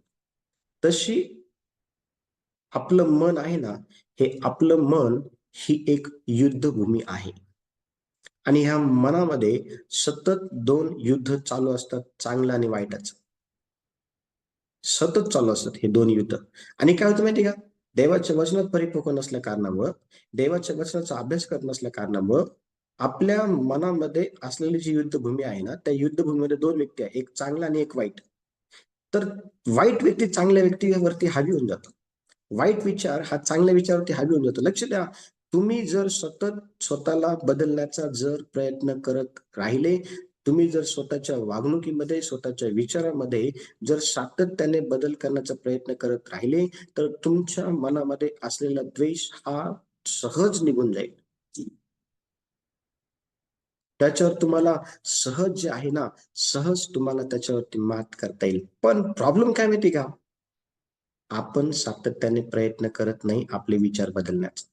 तशी आपलं मन आहे ना, हे आपलं मन ही एक युद्धभूमी आहे आणि ह्या मनामध्ये सतत दोन युद्ध चालू असतात, चांगलं आणि वाईटाचं. सतत चालू असतात हे दोन युद्ध. आणि काय होतं माहिती का? देवाच्या वचनात परिपक्व नसल्या कारणामुळं, देवाच्या वचनाचा अभ्यास करत नसल्या कारणामुळं आपल्या मनामध्ये असलेली जी युद्धभूमी आहे ना, त्या युद्धभूमीमध्ये दोन व्यक्ती आहे, एक चांगला आणि एक वाईट. तर वाईट व्यक्ती चांगल्या व्यक्तीवरती हावी होऊन जातो, वाईट विचार हा चांगल्या विचारावरती हावी होऊन जातो. लक्ष द्या, तुम्ही जर सतत स्वतःला बदलण्याचा जर प्रयत्न करत राहिले, तुम्ही जर स्वतःच्या वागणुकीमध्ये, स्वतःच्या विचारामध्ये जर सातत्याने बदल करण्याचा प्रयत्न करत राहिले, तर तुमच्या मनामध्ये असलेला द्वेष हा सहज निघून जाईल. त्याच्यावर तुम्हाला सहज जे आहे ना, सहज तुम्हाला त्याच्यावरती मात करता येईल. पण प्रॉब्लेम काय माहिती का? आपण सातत्याने प्रयत्न करत नाही आपले विचार बदलण्याचा.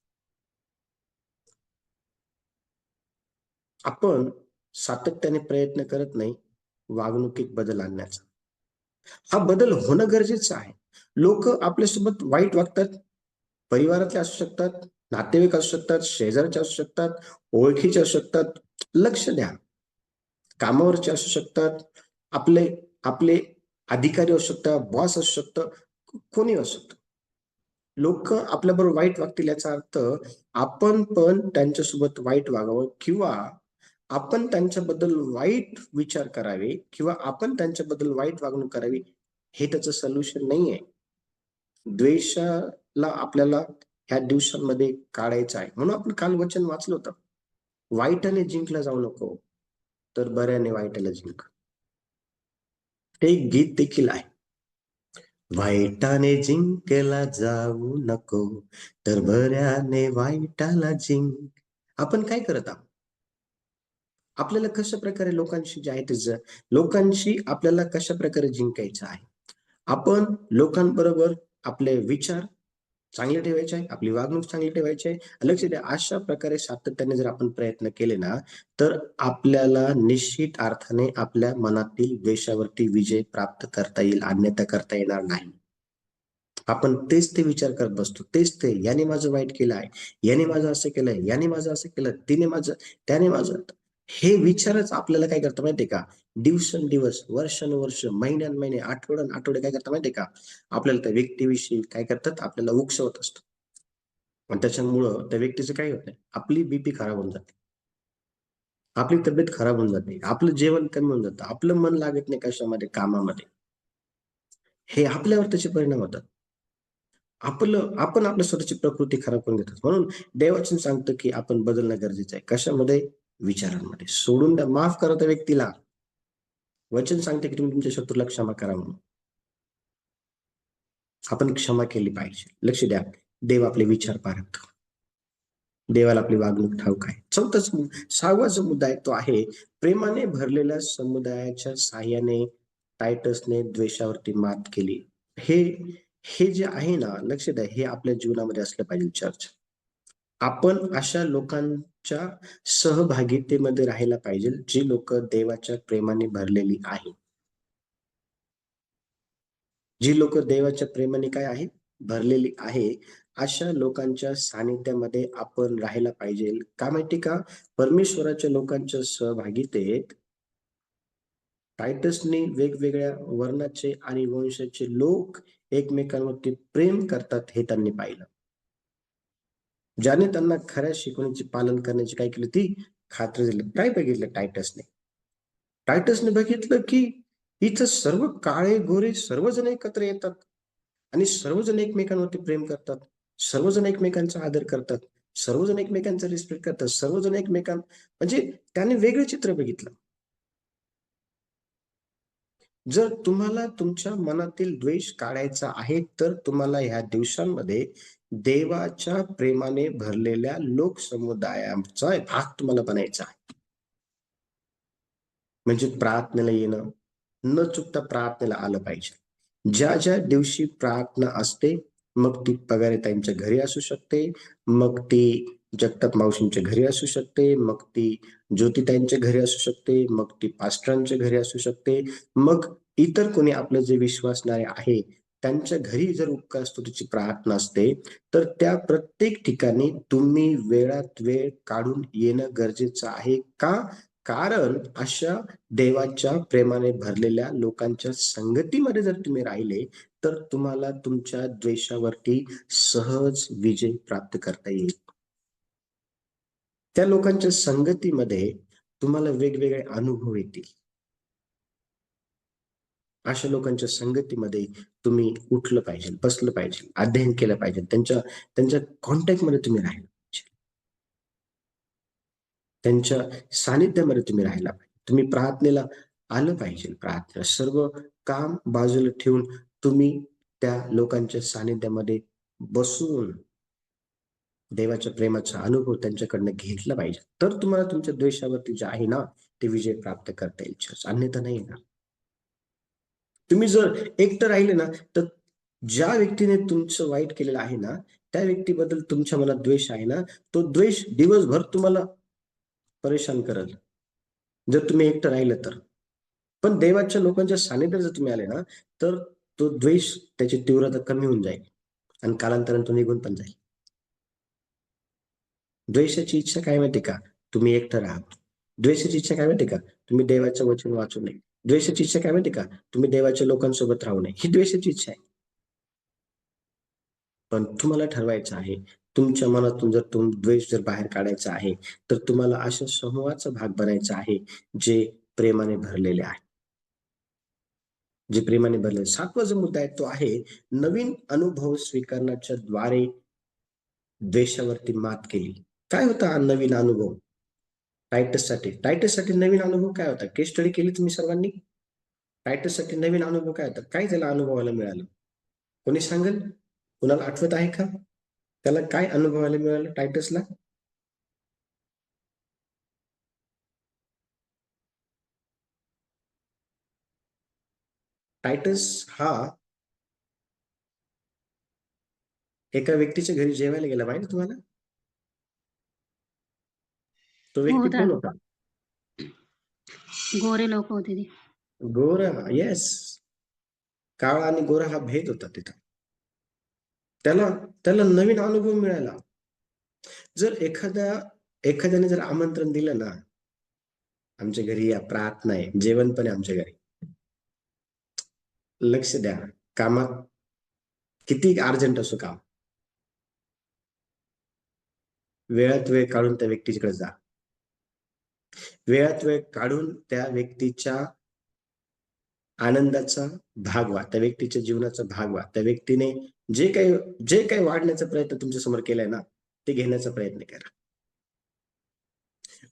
आपण सातत्याने प्रयत्न करत नाही वागणुकीत बदल आणण्याचा. हा बदल होणं गरजेचं आहे. लोक आपल्यासोबत वाईट वागतात, परिवारातले असू शकतात, नातेवाईक असू शकतात, शेजारचे असू शकतात, ओळखीचे असू शकतात. लक्ष द्या, कामावरचे असू शकतात, आपले आपले अधिकारी असू शकतात, बॉस असू शकतं, कोणी असू शकतं. लोक आपल्याबरोबर वाईट वागतील याचा अर्थ आपण पण त्यांच्यासोबत वाईट वागावं किंवा आपण त्यांच्याबद्दल वाईट विचार करावे किंवा आपण त्यांच्याबद्दल वाईट वागणूक करावी, हे त्याचं सोल्युशन नाहीये. द्वेषाला आपल्याला ह्या दिवसांमध्ये काढायचं आहे. म्हणून आपण काल वचन वाचलं होतं, वाईटाने जिंकला जाऊ नको, तर बऱ्याने वाईटाला जिंक. ते एक गीत देखील आहे. वाईटाने जिंकला जाऊ नको, तर बऱ्याने वाईटाला जिंक. आपण काय करत आहोत? आपल्याला कशा प्रकारे लोकांशी जे आहे ते लोकांशी आपल्याला कशा प्रकारे जिंकायचं आहे? आपण लोकांबरोबर आपले विचार चांगले ठेवायचे आहे, आपली वागणूक चांगली ठेवायची आहे. लक्ष द्या, अशा प्रकारे सातत्याने जर आपण प्रयत्न केले ना, तर आपल्याला निश्चित अर्थाने आपल्या मनातील द्वेषावरती विजय प्राप्त करता येईल, अन्यथा करता येणार नाही. आपण तेच ते विचार करत बसतो. तेच ते, याने माझं वाईट केलं आहे, याने माझं असं केलंय, याने माझं असं केलं, तिने माझं, त्याने माझं. हे विचारच आपल्याला काय करतात माहितीये का? दिवसेंदिवस, वर्षानुवर्ष, महिन्यान-महिने, आठवडे काय करतात माहितीये का? आपल्याला त्या व्यक्तीविषयी काय करतात? आपल्याला उकसवत असतात. आणि त्याच्यामुळं त्या व्यक्तीचं काही होत नाही. आपली बीपी खराब होऊन जाते. आपली तब्येत खराब होऊन जाते. आपलं जेवण कमी होऊन जातं. आपलं मन लागत नाही कशामध्ये, कामामध्ये. हे आपल्यावर त्याचे परिणाम होतात. आपण आपल्या स्वतःची प्रकृती खराब करून घेतो. म्हणून देववचन सांगतं, की आपण बदलणं गरजेचं आहे. कशामध्ये? विचारांमध्ये. सोडून द्या, माफ करा त्या व्यक्तीला. वचन सांगते, की तुम्ही तुमच्या शत्रूला क्षमा करा म्हणून. आपण क्षमा केली पाहिजे. लक्ष द्या, देव आपले विचार पाहतो. देवाला आपली वागणूक ठाऊक आहे. 6वा जो मुद्दा आहे तो आहे, प्रेमाने भरलेल्या समुदायाच्या साहाय्याने टायटसने द्वेषावरती मात केली. हे हे जे आहे ना, लक्ष द्या, हे आपल्या जीवनामध्ये असलं पाहिजे चर्च. आपण अशा लोकांच्या सहभागितेमध्ये राहायला पाहिजे, जी लोक देवाच्या प्रेमाने भरलेली आहेत. जी लोक देवाच्या प्रेमाने काय आहे? भरलेली आहे. अशा लोकांच्या सानिध्यामध्ये आपण राहायला पाहिजे. का माहिती का? परमेश्वराच्या लोकांच्या सहभागितेत टायटसने वेगवेगळ्या वर्णाचे आणि वंशाचे लोक एकमेकांवरती प्रेम करतात हे त्यांनी पाहिलं. ज्याने त्यांना खऱ्या शिकवणीचे पालन करण्याची काय केली ती खात्री दिली. काय बघितलं टायटसने? टायटसने बघितलं की इथं सर्व काळे गोरे सर्वजण एकत्र येतात आणि सर्वजण एकमेकांवरती प्रेम करतात. सर्वजण एकमेकांचा आदर करतात. सर्वजण एकमेकांचा रिस्पेक्ट करतात. सर्वजण म्हणजे त्याने वेगळं चित्र बघितलं. जर तुम्हाला तुमच्या मनातील द्वेष काढायचा आहे, तर तुम्हाला ह्या दिवसांमध्ये देवाच्या प्रेमाने भरलेल्या लोकसमुदायाचा भाग तुम्हाला बनायचा आहे. म्हणजे प्रार्थनेला येणं, न चुकता प्रार्थनेला आलं पाहिजे. ज्या दिवशी प्रार्थना असते, मग ती पगारेताईंच्या घरी असू शकते, मग ती जगताप मावशींच्या घरी असू शकते, मग ती ज्योतिताईंच्या घरी असू शकते, मग ती पास्टरांच्या घरी असू शकते, मग इतर कोणी आपलं जे विश्वासणारे आहे, त्यांच्या घरी जर उपकार स्तुतीची प्रार्थना असते, तर त्या प्रत्येक ठिकाणी तुम्ही वेळात वेळ काढून येणं गरजेचं आहे. का? कारण अशा देवाच्या प्रेमाने भरलेल्या लोकांच्या संगतीमध्ये जर तुम्ही राहिले, तर तुम्हाला तुमच्या द्वेषावरती सहज विजय प्राप्त करता येईल. त्या लोकांच्या संगतीमध्ये तुम्हाला वेगवेगळे अनुभव येतील. अशा लोकांच्या संगतीमध्ये तुम्ही उठलं पाहिजे, बसलं पाहिजे, अध्ययन केलं पाहिजे. त्यांच्या त्यांच्या कॉन्टॅक्टमध्ये तुम्ही राहिलं पाहिजे. त्यांच्या सानिध्यामध्ये तुम्ही राहायला पाहिजे. तुम्ही प्रार्थनेला आलं पाहिजे. प्रार्थना सर्व काम बाजूला ठेवून तुम्ही त्या लोकांच्या सानिध्यामध्ये बसून देवाच्या प्रेमाचा अनुभव त्यांच्याकडनं घेतला पाहिजे. तर तुम्हाला तुमच्या द्वेषावरती जे आहे ना, ते विजय प्राप्त करता येईल. अन्यथा नाही येणार. तुम्ही जर एकटं राहिले ना, तर ज्या व्यक्तीने तुमचं वाईट केलेलं आहे ना, त्या व्यक्तीबद्दल तुमच्या मनात द्वेष आहे ना, तो द्वेष दिवसभर तुम्हाला परेशान करेल. जर तुम्ही एकटं राहिलं तर. पण देवाच्या लोकांच्या सानिध्यात जर तुम्ही आले ना, तर तो द्वेष त्याची तीव्रता कमी होऊन जाईल आणि कालांतराने तो निघून पण जाईल. द्वेषाची इच्छा काय माहिती का? तुम्ही एकटं राहा. द्वेषाची इच्छा काय माहिती का? तुम्ही देवाचं वचन वाचू नये. द्वेषाची इच्छा काय माहिती का? तुम्ही देवाच्या लोकांसोबत राहू नये. ही द्वेषाची इच्छा आहे. पण तुम्हाला ठरवायचं आहे, तुमच्या मनातून जर द्वेष जर बाहेर काढायचा आहे, तर तुम्हाला अशा समूहाचा भाग बनायचा आहे, जे प्रेमाने भरलेले आहे. जे प्रेमाने भरलेले. 7वा जो मुद्दा आहे तो आहे, नवीन अनुभव स्वीकारण्याच्या द्वारे द्वेषावरती मात केली. काय होता हा नवीन अनुभव? टायटससाठी नवीन अनुभव काय होता? केस स्टडी केली तुम्ही सर्वांनी? टायटससाठी नवीन अनुभव काय होता? काय त्याला अनुभवायला मिळालं? कोणी सांगेल? कुणाला आठवत आहे का? त्याला काय अनुभवायला मिळालं टायटसला? टायटस हा एका व्यक्तीच्या घरी जेवायला गेला, माहिती तुम्हाला? तो हो व्यक्ती कोण होता. होता? गोरे लोक होते ते. गोरा. येस. काळा आणि गोरा हा भेद होता तिथं. त्याला त्याला नवीन अनुभव मिळाला. जर एखाद्याने जर आमंत्रण दिलं ना, आमच्या घरी या, प्रार्थना आहे, जेवण पण आहे आमच्या घरी, लक्ष द्या. कामात किती अर्जंट असो काम, वेळात वेळ काढून त्या व्यक्तीकडे जा. वेळात वेळ काढून त्या व्यक्तीच्या आनंदाचा भाग व्हा, त्या व्यक्तीच्या जीवनाचा भाग व्हा. त्या व्यक्तीने जे काही वाढण्याचा प्रयत्न तुमच्या समोर केलाय ना, ते घेण्याचा प्रयत्न करा.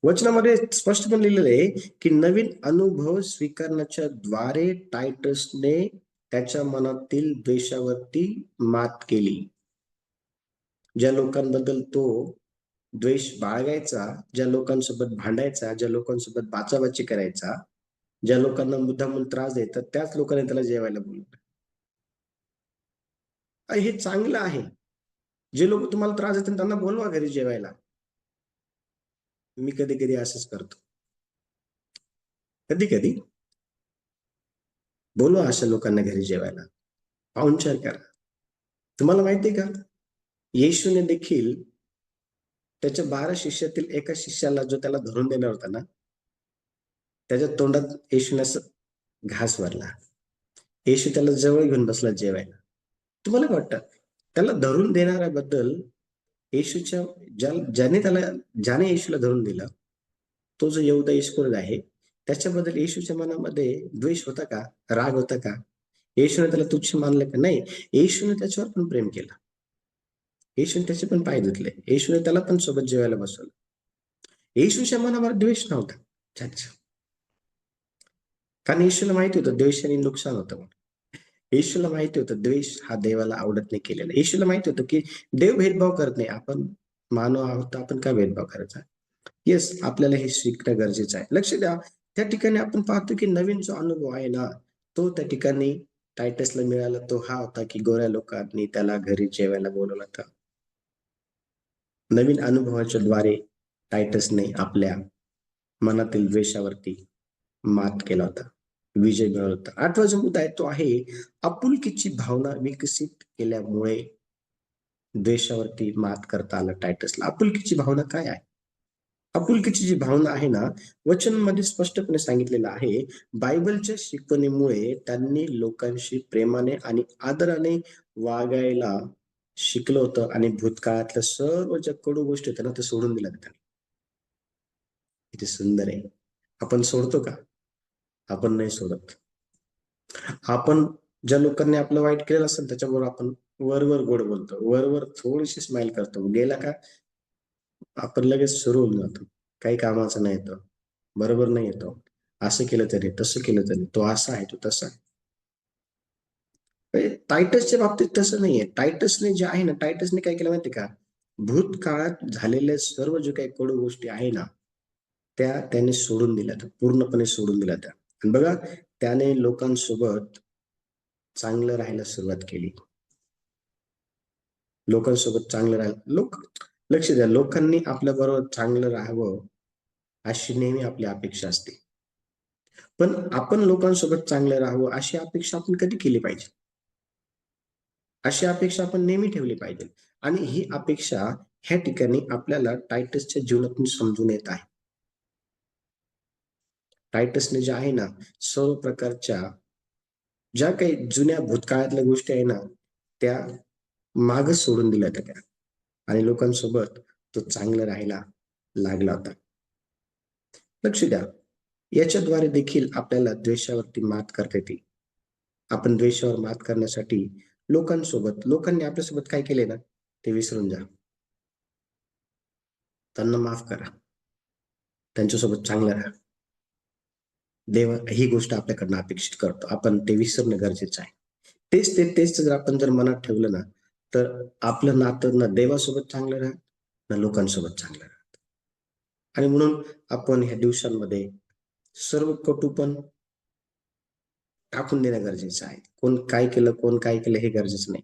वचनामध्ये स्पष्टपणे लिहिलेलं आहे की नवीन अनुभव स्वीकारण्याच्या द्वारे टायटसने त्याच्या मनातील द्वेषावरती मात केली. ज्या लोकांबद्दल तो द्वेष बाळगायचा, ज्या लोकांसोबत भांडायचा, ज्या लोकांसोबत बाचाबाची करायचा, ज्या लोकांना मुद्दामून त्रास देतात, त्याच लोकांनी त्याला जेवायला बोलवलं. आणि हे चांगलं आहे. जे लोक तुम्हाला त्रास देतात त्यांना बोलवा घरी जेवायला. मी कधी कधी असंच करतो. कधी कधी बोलवा अशा लोकांना घरी जेवायला, पाहुणचार करा. तुम्हाला माहितीये का, येशूने देखील त्याच्या 12 शिष्यातील एका शिष्याला, जो त्याला धरून देणार होता ना, त्याच्या तोंडात येशूने असं घास भरला. येशू त्याला जवळ घेऊन बसला जेवायला. तुम्हाला काय वाटतं, त्याला धरून देणाऱ्याबद्दल येशूच्या ज्याने येशूला धरून दिलं, तो जो यहूदा इस्करियोत आहे, त्याच्याबद्दल येशूच्या मनामध्ये द्वेष होता का, राग होता का? येशूने त्याला तुच्छ मानलं का? नाही. येशूने त्याच्यावर पण प्रेम केलं. येशूने त्याचे पण पाय धुतले. येशूने त्याला पण सोबत जेवायला बसवलं. येशूच्या मनावर द्वेष नव्हता. अच्छा. कारण येशूला माहिती होतं द्वेषाने नुकसान होतं म्हणून. येशूला माहिती होतं द्वेष हा देवाला आवडत नाही केलेला. येशूला माहिती होतं की देव भेदभाव करत नाही. आपण मानव आहोत, तर आपण का भेदभाव करायचा? येस, आपल्याला हे शिकणं गरजेचं आहे. लक्ष द्या, त्या ठिकाणी आपण पाहतो की नवीन जो अनुभव आहे ना, तो त्या ठिकाणी टायटसला मिळाला. तो हा होता की गोऱ्या लोकांनी त्याला घरी जेवायला बोलवलं होतं. नवीन अनुभवाच्या द्वारे टायटसने आपल्या मनातील द्वेषावरती मात केला होता, विजय मिळवला होता. 8वा जो मुद्दा आहे तो आहे आपुलकीची भावना विकसित केल्यामुळे द्वेषावरती मात करता आलं टायटसला. आपुलकीची भावना काय आहे? आपुलकीची जी भावना आहे ना, वचनमध्ये स्पष्टपणे सांगितलेलं आहे. बायबलच्या शिकवणीमुळे त्यांनी लोकांशी प्रेमाने आणि आदराने वागायला शिकलं होतं आणि भूतकाळातल्या सर्व ज्या कडू गोष्टी होत्या ना, त्या सोडून दिल्या त्यांनी. किती सुंदर आहे. आपण सोडतो का? आपण नाही सोडत. आपण ज्या लोकांनी आपलं वाईट केलेलं असेल त्याच्याबरोबर आपण वर गोड बोलतो, वर थोडीशी स्माइल करतो. गेला का आपण लगेच सुरू होऊन जातो. काही कामाचा नाही तो, बरोबर नाही येतो, असं केलं तरी, तसं केलं तरी, तो असा आहे, तो तसा आहे. टायटसच्या बाबतीत तसं नाहीये. टायटसने जे आहे ना, टायटसने काय केलं माहिती का, भूतकाळात झालेल्या सर्व जे काही कडू गोष्टी आहे ना, त्या त्याने सोडून दिल्या, पूर्णपणे सोडून दिल्या त्या. आणि बघा, त्याने लोकांसोबत चांगलं राहायला सुरुवात केली. लोकांसोबत चांगलं राहायला लक्ष द्या, लोकांनी आपल्या बरोबर चांगलं राहावं अशी नेहमी आपली अपेक्षा असते. पण आपण लोकांसोबत चांगलं राहावं अशी अपेक्षा आपण कधी केली पाहिजे? अशी अपेक्षा आपण नेहमी ठेवली पाहिजे. आणि ही अपेक्षा ह्या ठिकाणी आपल्याला टायटसच्या जीवनातून समजून येत आहे. टायटसने जे आहे ना, सर्व प्रकारच्या ज्या काही जुन्या भूतकाळातल्या गोष्टी आहे ना, त्या मागच सोडून दिल्या होत्या त्या. आणि लोकांसोबत तो चांगलं राहायला लागला होता. लक्ष द्या, याच्याद्वारे देखील आपल्याला द्वेषावरती मात करता येते. आपण द्वेषावर मात करण्यासाठी लोकांनी आपल्यासोबत काय केले ना, ते विसरून जा. त्यांना माफ करा. त्यांच्यासोबत चांगलं राहा. देव ही गोष्ट आपल्याकडनं अपेक्षित करतो. आपण ते विसरणं गरजेचं आहे. तेच जर आपण मनात ठेवलं ना, तर आपलं नातं ना देवासोबत चांगलं राहत, ना लोकांसोबत चांगलं राहत. आणि म्हणून आपण ह्या दिवसांमध्ये सर्व कटुपण टाकून देणं गरजेचं आहे. कोण काय केलं हे गरजेचं नाही.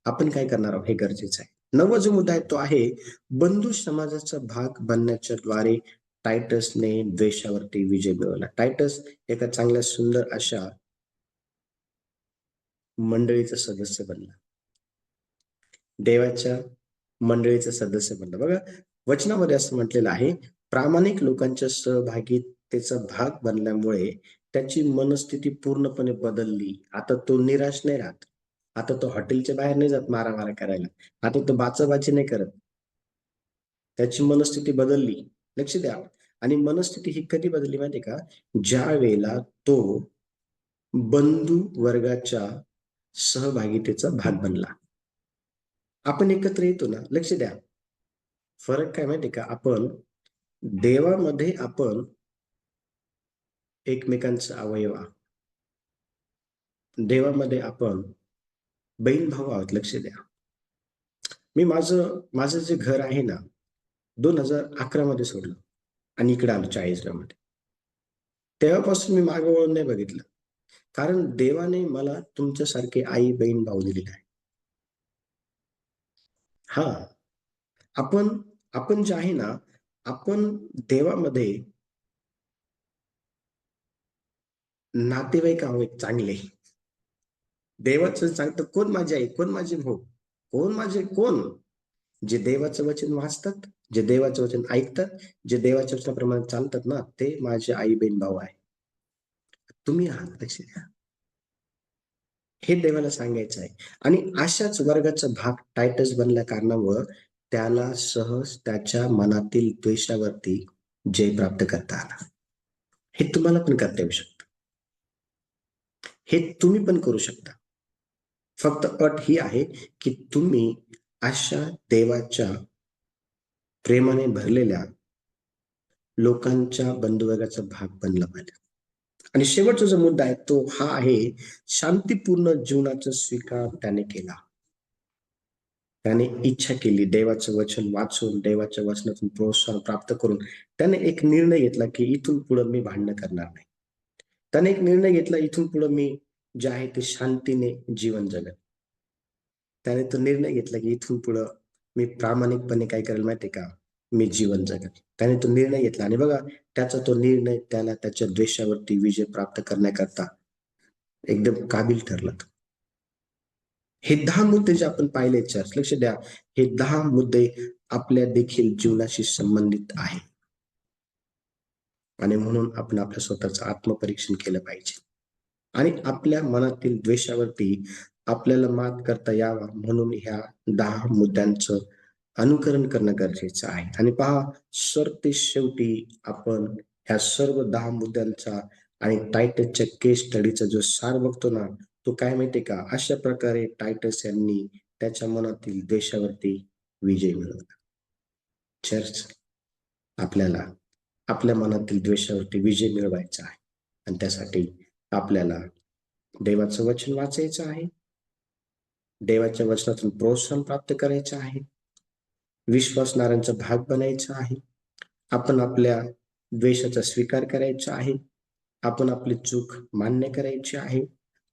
आपण काय करणार आहोत हे गरजेचं आहे. 9वा जो मुद्दा आहे तो आहे बंधू समाजाचा भाग बनण्याच्या द्वारे टायटसने द्वेषावरती विजय मिळवला. टायटस एका चांगल्या सुंदर अशा मंडळीचा सदस्य बनला. देवाच्या मंडळीचा सदस्य बनला. बघा वचनामध्ये असं म्हटलेलं आहे, प्रामाणिक लोकांच्या सहभागितेचा भाग बनल्यामुळे त्याची मनस्थिती पूर्णपणे बदलली. आता तो निराश नाही राहत. आता तो हॉटेलच्या बाहेर नाही जात मारामाऱ्या करायला. आता तो बाचाबाची नाही करत. त्याची मनस्थिती बदलली. लक्ष द्या. आणि मनस्थिती ही कधी बदलली माहिती का? ज्या वेळेला तो बंधू वर्गाच्या सहभागितेचा भाग बनला. आपण एकत्र येतो ना, लक्ष द्या. फरक काय माहिती का? आपण देवामध्ये आपण एकमेकांचा अवयव आहोत. देवामध्ये आपण बहीण भाऊ आहोत. लक्ष द्या. मी माझं जे घर आहे ना 2011 मध्ये सोडलं आणि इकडे आलो 40 मध्ये. तेव्हापासून मी मागे वळून नाही बघितलं. कारण देवाने मला तुमच्यासारखे आई बहीण भाऊ दिलेले आहे. हा आपण आपण जे आहे ना आपण देवामध्ये नातेवाईक आहोत चांगले. देवाचं सांगतं कोण माझी आई, कोण माझे भाऊ, कोण जे देवाचं वचन वाचतात, जे देवाचं वचन ऐकतात, जे देवाच्या वचनाप्रमाणे चालतात ना ते माझे आई बहीण भाऊ आहे. तुम्ही आहात. लक्ष द्या. हे देवाला सांगायचं आहे. आणि अशाच वर्गाचा भाग टायटस बनल्या कारणामुळं त्याला सहज त्याच्या मनातील द्वेषावरती जय प्राप्त करता आला. हे तुम्हाला पण करता येऊ शकतं. हे तुम्ही पण करू शकता. फक्त अट ही आहे की तुम्ही अशा देवाच्या प्रेमाने भरलेल्या लोकांच्या बंधुवर्गाचा भाग बनला पाहिजे. आणि शेवटचा जो मुद्दा आहे तो हा आहे शांतीपूर्ण जीवनाचा स्वीकार त्याने केला. त्याने इच्छा केली देवाचं वचन वाचून देवाच्या वचनातून प्रोत्साहन प्राप्त करून त्याने एक निर्णय घेतला की इथून पुढे मी भांडण करणार नाही. त्याने एक निर्णय घेतला इथून पुढे मी जे आहे ते शांतीने जीवन जगेन. त्याने तो निर्णय घेतला की इथून पुढे मी प्रामाणिकपणे काय करेल माहितीये का? मी जीवन जगेन. त्याने तो निर्णय घेतला आणि बघा त्याचा तो निर्णय त्याला त्याच्या द्वेषावरती विजय प्राप्त करण्याकरता एकदम काबिल ठरला. हे 10 मुद्दे जे आपण पाहिले चर्च, लक्ष द्या. हे 10 मुद्दे आपल्या देखील जीवनाशी संबंधित आहे. आणि म्हणून आपण आपल्या स्वतःचं आत्मपरीक्षण केलं पाहिजे. आणि आपल्या मनातील द्वेषावरती आपल्याला मात करता यावा म्हणून ह्या 10 मुद्द्यांचं अनुकरण करणं गरजेचं आहे. आणि पहा सरतेशेवटी आपण ह्या सर्व 10 मुद्द्यांचा आणि टायटसच्या केस स्टडीचा जो सार बघतो ना तो काय माहितीये का? अशा प्रकारे टायटस यांनी त्याच्या मनातील द्वेषावरती विजय मिळवला. चर्च आपल्याला आपल्या मनातील द्वेषावरती विजय मिळवायचा आहे आणि त्यासाठी आपल्याला देवाचं वचन वाचायचं आहे. देवाच्या वचनातून प्रोत्साहन प्राप्त करायचं आहे. विश्वासणाऱ्यांचा भाग बनायचा आहे. आपण आपल्या द्वेषाचा स्वीकार करायचा आहे. आपण आपली चूक मान्य करायची आहे.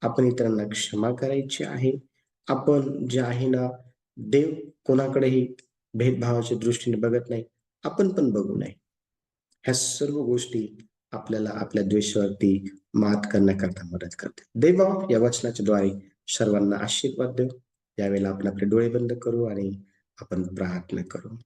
आपण इतरांना क्षमा करायची आहे. आपण जे आहे ना देव कोणाकडेही भेदभावाच्या दृष्टीने बघत नाही. आपण पण बघू नये. ह्या सर्व गोष्टी आपल्याला आपल्या द्वेषावरती मात करण्याकरता मदत करते. देव या वचनाच्या द्वारे सर्वांना आशीर्वाद देव. यावेळेला आपण आपले डोळे बंद करू आणि आपण प्रार्थना करू.